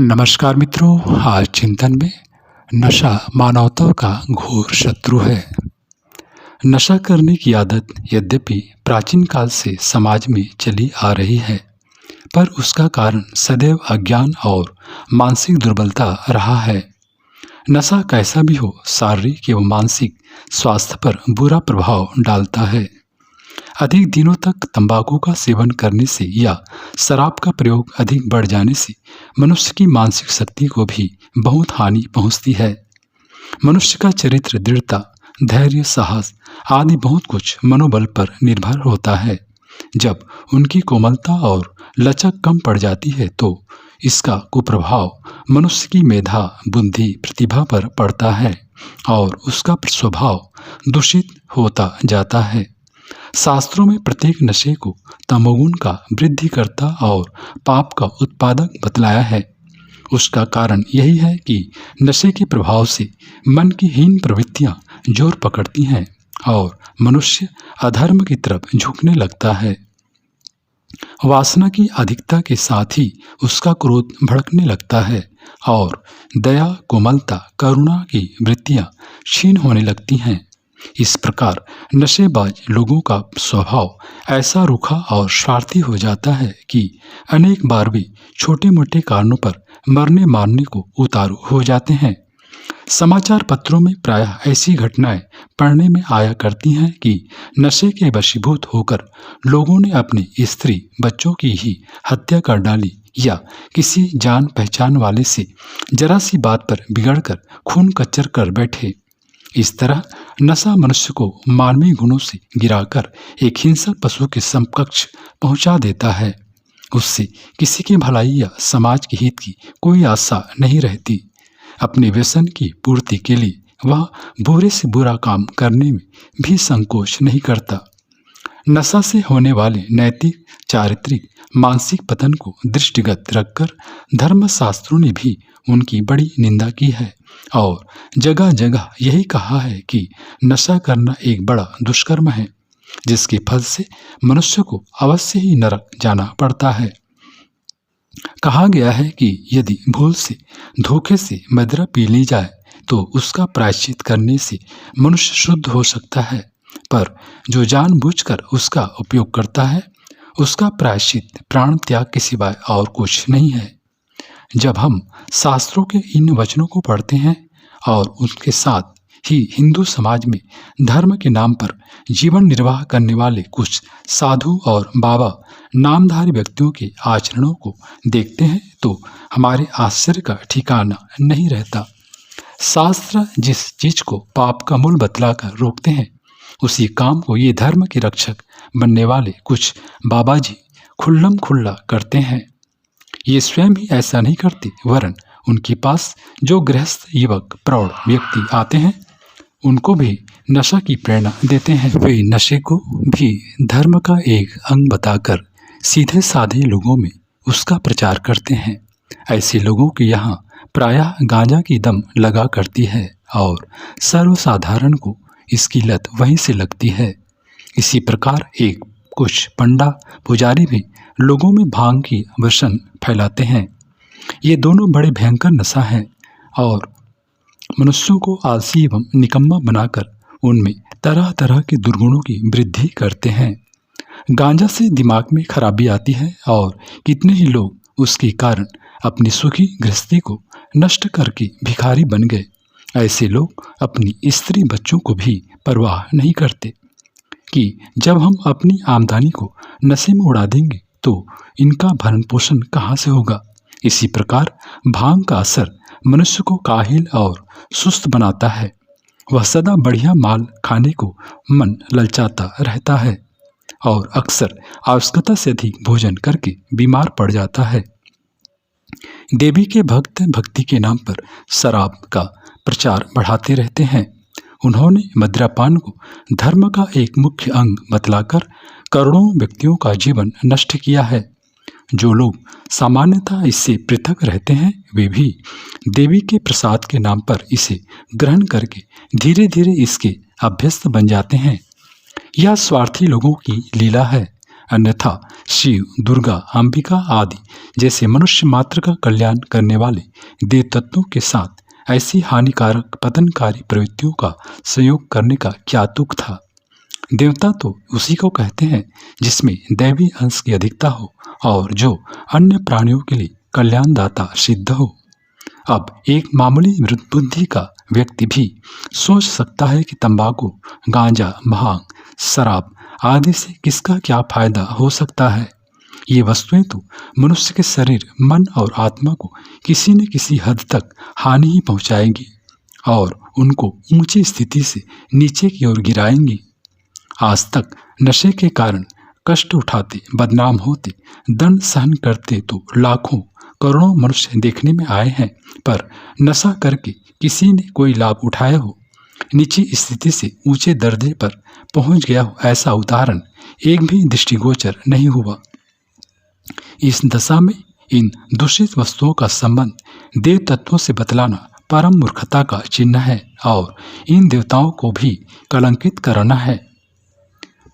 नमस्कार मित्रों, आज चिंतन में नशा मानवता का घोर शत्रु है। नशा करने की आदत यद्यपि प्राचीन काल से समाज में चली आ रही है, पर उसका कारण सदैव अज्ञान और मानसिक दुर्बलता रहा है। नशा कैसा भी हो, शारीरिक एवं मानसिक स्वास्थ्य पर बुरा प्रभाव डालता है। अधिक दिनों तक तंबाकू का सेवन करने से या शराब का प्रयोग अधिक बढ़ जाने से मनुष्य की मानसिक शक्ति को भी बहुत हानि पहुंचती है। मनुष्य का चरित्र, दृढ़ता, धैर्य, साहस आदि बहुत कुछ मनोबल पर निर्भर होता है। जब उनकी कोमलता और लचक कम पड़ जाती है तो इसका कुप्रभाव मनुष्य की मेधा, बुद्धि, प्रतिभा पर पड़ता है और उसका स्वभाव दूषित होता जाता है। शास्त्रों में प्रत्येक नशे को तमोगुण का वृद्धिकर्ता और पाप का उत्पादक बतलाया है। उसका कारण यही है कि नशे के प्रभाव से मन की हीन प्रवृत्तियां जोर पकड़ती हैं और मनुष्य अधर्म की तरफ झुकने लगता है। वासना की अधिकता के साथ ही उसका क्रोध भड़कने लगता है और दया, कोमलता, करुणा की वृत्तियां क्षीण होने लगती हैं। इस प्रकार नशेबाज लोगों का स्वभाव ऐसा रूखा और स्वार्थी हो जाता है कि अनेक बार वे छोटे मोटे कारणों पर मरने मारने को उतारू हो जाते हैं। समाचार पत्रों में प्रायः ऐसी घटनाएं पढ़ने में आया करती हैं कि नशे के वशीभूत होकर लोगों ने अपनी स्त्री, बच्चों की ही हत्या कर डाली या किसी जान पहचान वाले से जरा सी बात पर बिगड़कर खून कच्चर कर बैठे। इस तरह नशा मनुष्य को मानवीय गुणों से गिराकर एक हिंसक पशु के समकक्ष पहुंचा देता है। उससे किसी की भलाई या समाज के हित की कोई आशा नहीं रहती। अपने व्यसन की पूर्ति के लिए वह बुरे से बुरा काम करने में भी संकोच नहीं करता। नशा से होने वाले नैतिक, चारित्रिक, मानसिक पतन को दृष्टिगत रखकर धर्मशास्त्रों ने भी उनकी बड़ी निंदा की है और जगह जगह यही कहा है कि नशा करना एक बड़ा दुष्कर्म है, जिसके फल से मनुष्य को अवश्य ही नरक जाना पड़ता है। कहा गया है कि यदि भूल से, धोखे से मदिरा पी ली जाए तो उसका प्रायश्चित करने से मनुष्य शुद्ध हो सकता है, पर जो जानबूझकर उसका उपयोग करता है उसका प्रायश्चित प्राण त्याग के सिवाय और कुछ नहीं है। जब हम शास्त्रों के इन वचनों को पढ़ते हैं और उसके साथ ही हिंदू समाज में धर्म के नाम पर जीवन निर्वाह करने वाले कुछ साधु और बाबा नामधारी व्यक्तियों के आचरणों को देखते हैं तो हमारे आश्चर्य का ठिकाना नहीं रहता। शास्त्र जिस चीज को पाप का मूल बतलाकर रोकते हैं, उसी काम को ये धर्म के रक्षक बनने वाले कुछ बाबाजी खुल्लम खुल्ला करते हैं। ये स्वयं ही ऐसा नहीं करते, वरन उनके पास जो गृहस्थ, युवक, प्रौढ़ व्यक्ति आते हैं उनको भी नशा की प्रेरणा देते हैं। वे नशे को भी धर्म का एक अंग बताकर सीधे साधे लोगों में उसका प्रचार करते हैं। ऐसे लोगों के यहाँ प्रायः गांजा की दम लगा करती है और सर्वसाधारण को इसकी लत वहीं से लगती है। इसी प्रकार एक कुछ पंडा, पुजारी भी लोगों में भांग की व्यसन फैलाते हैं। ये दोनों बड़े भयंकर नशा हैं और मनुष्यों को आलसी एवं निकम्मा बनाकर उनमें तरह तरह के दुर्गुणों की वृद्धि करते हैं। गांजा से दिमाग में खराबी आती है और कितने ही लोग उसके कारण अपनी सुखी गृहस्थी को नष्ट करके भिखारी बन गए। ऐसे लोग अपनी स्त्री, बच्चों को भी परवाह नहीं करते कि जब हम अपनी आमदनी को नशे में उड़ा देंगे तो इनका भरण पोषण कहाँ से होगा। इसी प्रकार भांग का असर मनुष्य को काहिल और सुस्त बनाता है। वह सदा बढ़िया माल खाने को मन ललचाता रहता है और अक्सर आवश्यकता से अधिक भोजन करके बीमार पड़ जाता है। देवी के भक्त भक्ति के नाम पर शराब का प्रचार बढ़ाते रहते हैं। उन्होंने मदिरापान को धर्म का एक मुख्य अंग बतलाकर करोड़ों व्यक्तियों का जीवन नष्ट किया है। जो लोग सामान्यतः इससे पृथक रहते हैं वे भी देवी के प्रसाद के नाम पर इसे ग्रहण करके धीरे धीरे इसके अभ्यस्त बन जाते हैं। यह स्वार्थी लोगों की लीला है। अन्यथा शिव, दुर्गा, अंबिका आदि जैसे मनुष्य मात्र का कल्याण करने वाले देव तत्वों के साथ ऐसी हानिकारक पतनकारी प्रवृत्तियों का संयोग करने का क्या तुक था। देवता तो उसी को कहते हैं जिसमें दैवी अंश की अधिकता हो और जो अन्य प्राणियों के लिए कल्याणदाता सिद्ध हो। अब एक मामूली बुद्धि का व्यक्ति भी सोच सकता है कि तंबाकू, गांजा, भांग, शराब आदि से किसका क्या फायदा हो सकता है। ये वस्तुएं तो मनुष्य के शरीर, मन और आत्मा को किसी न किसी हद तक हानि ही पहुंचाएंगी और उनको ऊंची स्थिति से नीचे की ओर गिराएंगी। आज तक नशे के कारण कष्ट उठाते, बदनाम होते, दंड सहन करते तो लाखों करोड़ों मनुष्य देखने में आए हैं, पर नशा करके किसी ने कोई लाभ उठाया हो, नीची स्थिति से ऊंचे दर्जे पर पहुंच गया हो, ऐसा उदाहरण एक भी दृष्टिगोचर नहीं हुआ। इस दशा में इन दूषित वस्तुओं का संबंध देव तत्वों से बतलाना परम मूर्खता का चिन्ह है और इन देवताओं को भी कलंकित करना है।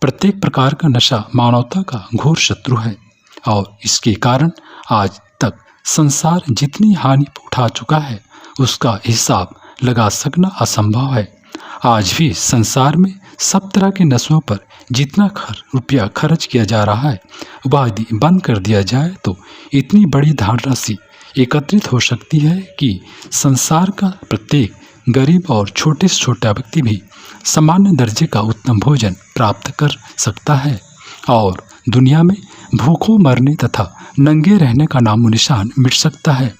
प्रत्येक प्रकार का नशा मानवता का घोर शत्रु है और इसके कारण आज तक संसार जितनी हानि उठा चुका है उसका हिसाब लगा सकना असंभव है। आज भी संसार में सब तरह के नशों पर जितना रुपया खर्च किया जा रहा है वह यदि बंद कर दिया जाए तो इतनी बड़ी धनराशि एकत्रित हो सकती है कि संसार का प्रत्येक गरीब और छोटे से छोटा व्यक्ति भी सामान्य दर्जे का उत्तम भोजन प्राप्त कर सकता है और दुनिया में भूखों मरने तथा नंगे रहने का नामो निशान मिट सकता है।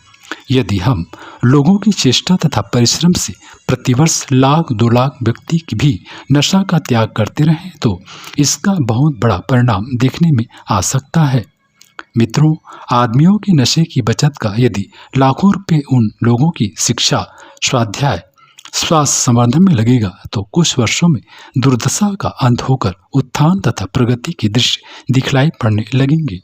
यदि हम लोगों की चेष्टा तथा परिश्रम से प्रतिवर्ष लाख 2 लाख व्यक्ति भी नशा का त्याग करते रहें तो इसका बहुत बड़ा परिणाम देखने में आ सकता है। मित्रों, आदमियों के नशे की बचत का यदि लाखों रुपए उन लोगों की शिक्षा, स्वाध्याय, स्वास्थ्य संवर्धन में लगेगा तो कुछ वर्षों में दुर्दशा का अंत होकर उत्थान तथा प्रगति के दृश्य दिखलाई पड़ने लगेंगे।